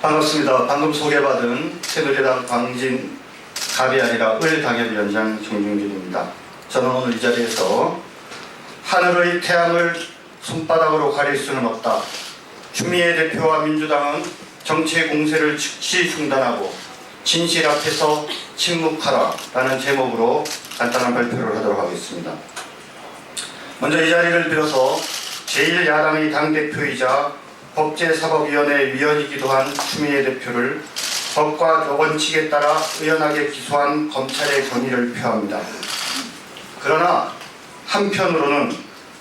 반갑습니다. 방금 소개받은 새누리당 광진 갑이 아니라 을당협위원장 정준길입니다. 저는 오늘 이 자리에서 하늘의 태양을 손바닥으로 가릴 수는 없다. 추미애 대표와 민주당은 정치의 공세를 즉시 중단하고 진실 앞에서 침묵하라 라는 제목으로 간단한 발표를 하도록 하겠습니다. 먼저 이 자리를 빌어서 제1야당의 당대표이자 법제사법위원회 위원이기도 한 추미애 대표를 법과 원칙에 따라 의연하게 기소한 검찰의 경의를 표합니다. 그러나 한편으로는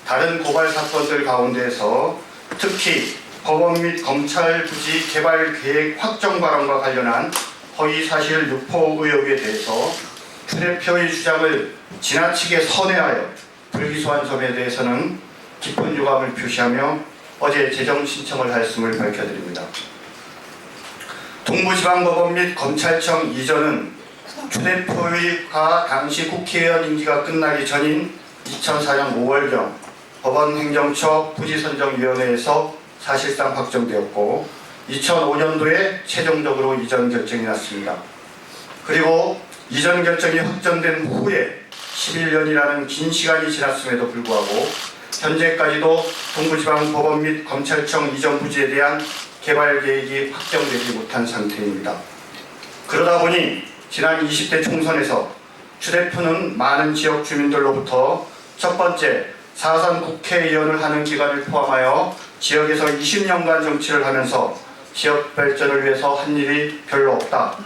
다른 고발 사건들 가운데에서 특히 법원 및 검찰 부지 개발 계획 확정 발언과 관련한 허위사실 유포 의혹에 대해서 추 대표의 주장을 지나치게 선회하여 불기소한 점에 대해서는 깊은 유감을 표시하며 어제 재정 신청을 하였음을 밝혀드립니다. 동부지방법원 및 검찰청 이전은 추 대표가 당시 국회의원 임기가 끝나기 전인 2004년 5월경 법원행정처 부지선정위원회에서 사실상 확정되었고 2005년도에 최종적으로 이전 결정이 났습니다. 그리고 이전 결정이 확정된 후에 11년이라는 긴 시간이 지났음에도 불구하고 현재까지도 동부지방법원 및 검찰청 이전 부지에 대한 개발 계획이 확정되지 못한 상태입니다. 그러다 보니 지난 20대 총선에서 추 대표는 많은 지역 주민들로부터 첫 번째 4.3 국회의원을 하는 기간을 포함하여 지역에서 20년간 정치를 하면서 지역 발전을 위해서 한 일이 별로 없다.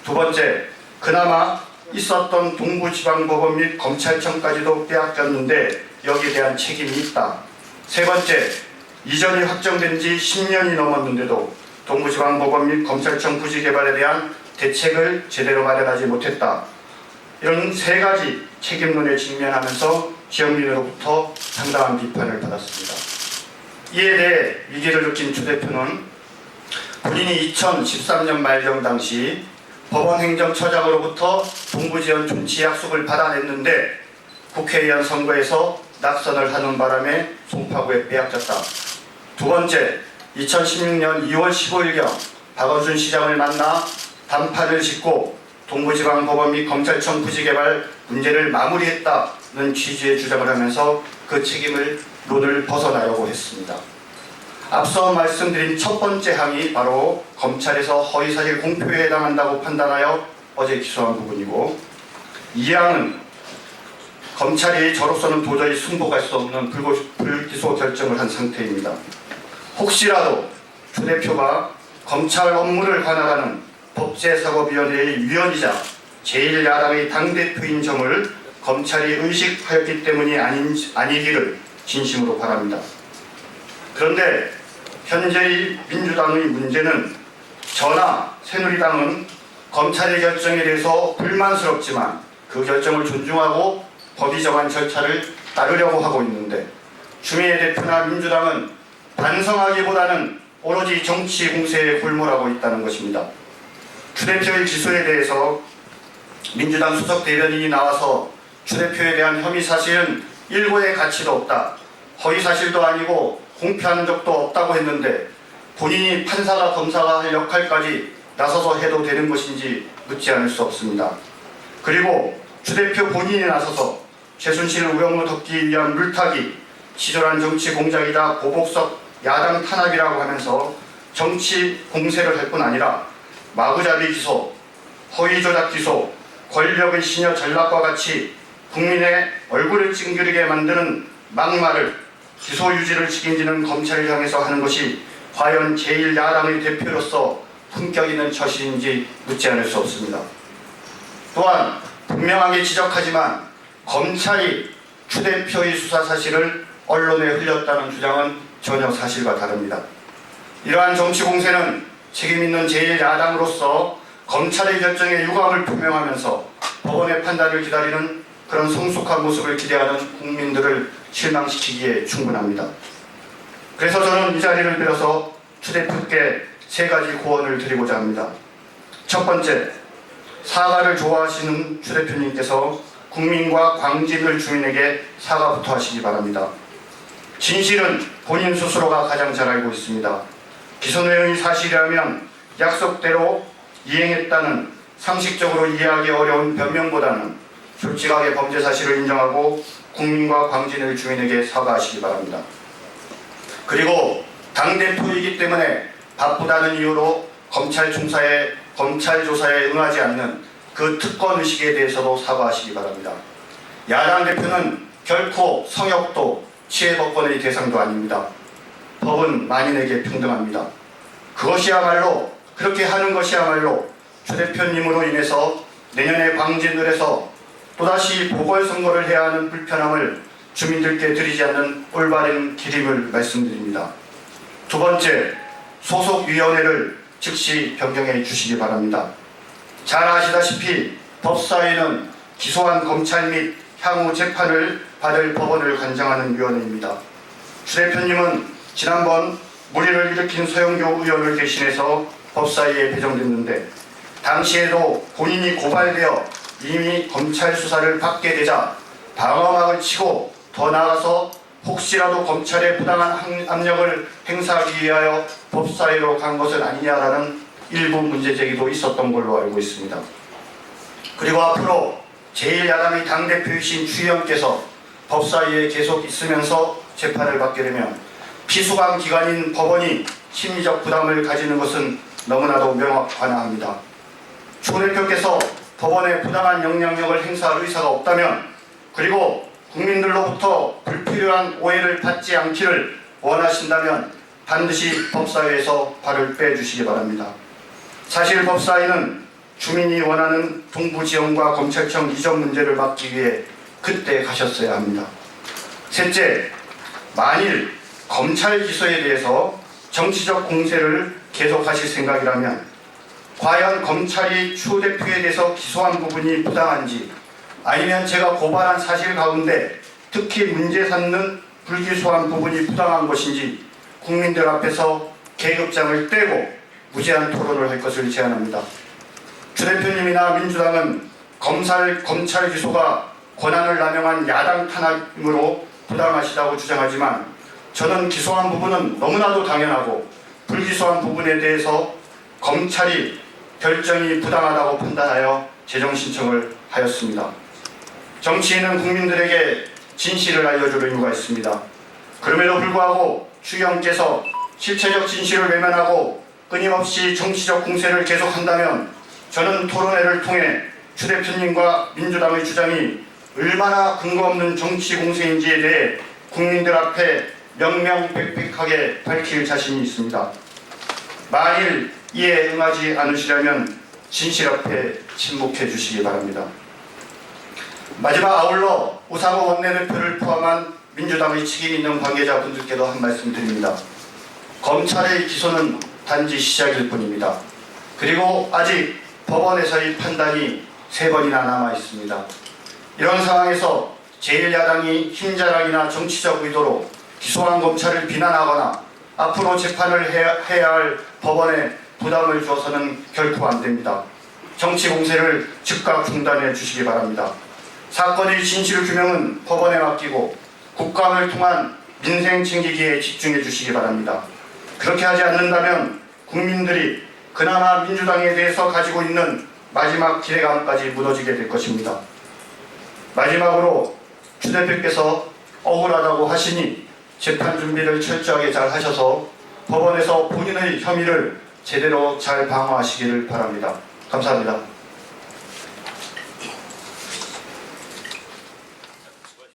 두 번째, 그나마 있었던 동부지방법원 및 검찰청까지도 빼앗겼는데 여기에 대한 책임이 있다. 세 번째, 이전이 확정된 지 10년이 넘었는데도 동부지방법원 및 검찰청 부지 개발에 대한 대책을 제대로 마련하지 못했다. 이런 세 가지 책임론에 직면하면서 지역민으로부터 상당한 비판을 받았습니다. 이에 대해 위기를 느낀 추 대표는 본인이 2013년 말경 당시 법원행정처장으로부터 동부지원 존치 약속을 받아냈는데 국회의원 선거에서 낙선을 하는 바람에 송파구에 빼앗겼다. 두 번째, 2016년 2월 15일경 박원순 시장을 만나 단판을 짓고 동부지방법원 및 검찰청 부지 개발 문제를 마무리했다는 취지의 주장을 하면서 그 론을 벗어나려고 했습니다. 앞서 말씀드린 첫 번째 항이 바로 검찰에서 허위사실 공표에 해당한다고 판단하여 어제 기소한 부분이고, 이 항은 검찰이 저로서는 도저히 승복할 수 없는 불기소 결정을 한 상태입니다. 혹시라도 추 대표가 검찰 업무를 관할하는 법제사법위원회의 위원이자 제1야당의 당대표인 점을 검찰이 의식하였기 때문이 아니기를 진심으로 바랍니다. 그런데 현재의 민주당의 문제는 저나 새누리당은 검찰의 결정에 대해서 불만스럽지만 그 결정을 존중하고 법이 정한 절차를 따르려고 하고 있는데, 추미애 대표나 민주당은 반성하기보다는 오로지 정치 공세에 골몰하고 있다는 것입니다. 추 대표의 기소에 대해서 민주당 수석 대변인이 나와서 추 대표에 대한 혐의 사실은 일고의 가치도 없다, 허위 사실도 아니고 공표한 적도 없다고 했는데 본인이 판사가 검사가 할 역할까지 나서서 해도 되는 것인지 묻지 않을 수 없습니다. 그리고 추 대표 본인이 나서서 최순실 우영우 덮기 위한 물타기, 치졸한 정치 공작이다, 보복적 야당 탄압이라고 하면서 정치 공세를 할 뿐 아니라 마구잡이 기소, 허위 조작 기소, 권력의 시녀 전락과 같이 국민의 얼굴을 찡그리게 만드는 막말을, 기소 유지를 책임지는 검찰을 향해서 하는 것이 과연 제1야당의 대표로서 품격 있는 처신인지 묻지 않을 수 없습니다. 또한 분명하게 지적하지만 검찰이 추 대표의 수사 사실을 언론에 흘렸다는 주장은 전혀 사실과 다릅니다. 이러한 정치 공세는 책임있는 제1야당으로서 검찰의 결정에 유감을 표명하면서 법원의 판단을 기다리는 그런 성숙한 모습을 기대하는 국민들을 실망시키기에 충분합니다. 그래서 저는 이 자리를 빌어서 추 대표께 세 가지 고언을 드리고자 합니다. 첫 번째, 사과를 좋아하시는 추 대표님께서 국민과 광진을 주민에게 사과부터 하시기 바랍니다. 진실은 본인 스스로가 가장 잘 알고 있습니다. 기소 내용이 사실이라면 약속대로 이행했다는 상식적으로 이해하기 어려운 변명보다는 솔직하게 범죄 사실을 인정하고 국민과 광진을 주민에게 사과하시기 바랍니다. 그리고 당대표이기 때문에 바쁘다는 이유로 검찰 조사에 응하지 않는 그 특권 의식에 대해서도 사과하시기 바랍니다. 야당 대표는 결코 성역도 치해법권의 대상도 아닙니다. 법은 만인에게 평등합니다. 그렇게 하는 것이야말로 추 대표님으로 인해서 내년에 광진을에서 또다시 보궐선거를 해야 하는 불편함을 주민들께 드리지 않는 올바른 길임을 말씀드립니다. 두 번째, 소속위원회를 즉시 변경해 주시기 바랍니다. 잘 아시다시피 법사위는 기소한 검찰 및 향후 재판을 받을 법원을 관장하는 위원회입니다. 추 대표님은 지난번 물의를 일으킨 서영교 의원을 대신해서 법사위에 배정됐는데 당시에도 본인이 고발되어 이미 검찰 수사를 받게 되자 방어막을 치고 더 나아가서 혹시라도 검찰의 부당한 압력을 행사하기 위하여 법사위로 간 것은 아니냐라는 일부 문제 제기도 있었던 걸로 알고 있습니다. 그리고 앞으로 제1야당의 당대표이신 추 의원께서 법사위에 계속 있으면서 재판을 받게 되면 피수감 기관인 법원이 심리적 부담을 가지는 것은 너무나도 명확하합니다. 추 대표께서 법원에 부당한 영향력을 행사할 의사가 없다면, 그리고 국민들로부터 불필요한 오해를 받지 않기를 원하신다면 반드시 법사위에서 발을 빼주시기 바랍니다. 사실 법사위는 주민이 원하는 동부지원과 검찰청 이전 문제를 막기 위해 그때 가셨어야 합니다. 셋째, 만일 검찰 기소에 대해서 정치적 공세를 계속하실 생각이라면 과연 검찰이 추 대표에 대해서 기소한 부분이 부당한지, 아니면 제가 고발한 사실 가운데 특히 문제 삼는 불기소한 부분이 부당한 것인지 국민들 앞에서 계급장을 떼고 무제한 토론을 할 것을 제안합니다. 추 대표님이나 민주당은 검찰 기소가 권한을 남용한 야당 탄압으로 부당하시다고 주장하지만, 저는 기소한 부분은 너무나도 당연하고 불기소한 부분에 대해서 검찰이 결정이 부당하다고 판단하여 재정 신청을 하였습니다. 정치인은 국민들에게 진실을 알려줄 의무가 있습니다. 그럼에도 불구하고 추 의원께서 실체적 진실을 외면하고 끊임없이 정치적 공세를 계속한다면 저는 토론회를 통해 추 대표님과 민주당의 주장이 얼마나 근거 없는 정치 공세인지에 대해 국민들 앞에 명명백백하게 밝힐 자신이 있습니다. 만일 이에 응하지 않으시려면 진실 앞에 침묵해 주시기 바랍니다. 마지막 아울러 우상호 원내대표를 포함한 민주당의 책임 있는 관계자분들께도 한 말씀 드립니다. 검찰의 기소는 단지 시작일 뿐입니다. 그리고 아직 법원에서의 판단이 3번이나 남아 있습니다. 이런 상황에서 제1야당이 힘자랑이나 정치적 의도로 기소한 검찰을 비난하거나 앞으로 재판을 해야 할 법원에 부담을 주어서는 결코 안 됩니다. 정치 공세를 즉각 중단해 주시기 바랍니다. 사건의 진실 규명은 법원에 맡기고 국감을 통한 민생 챙기기에 집중해 주시기 바랍니다. 그렇게 하지 않는다면 국민들이 그나마 민주당에 대해서 가지고 있는 마지막 기대감까지 무너지게 될 것입니다. 마지막으로 추 대표께서 억울하다고 하시니 재판 준비를 철저하게 잘 하셔서 법원에서 본인의 혐의를 제대로 잘 방어하시기를 바랍니다. 감사합니다.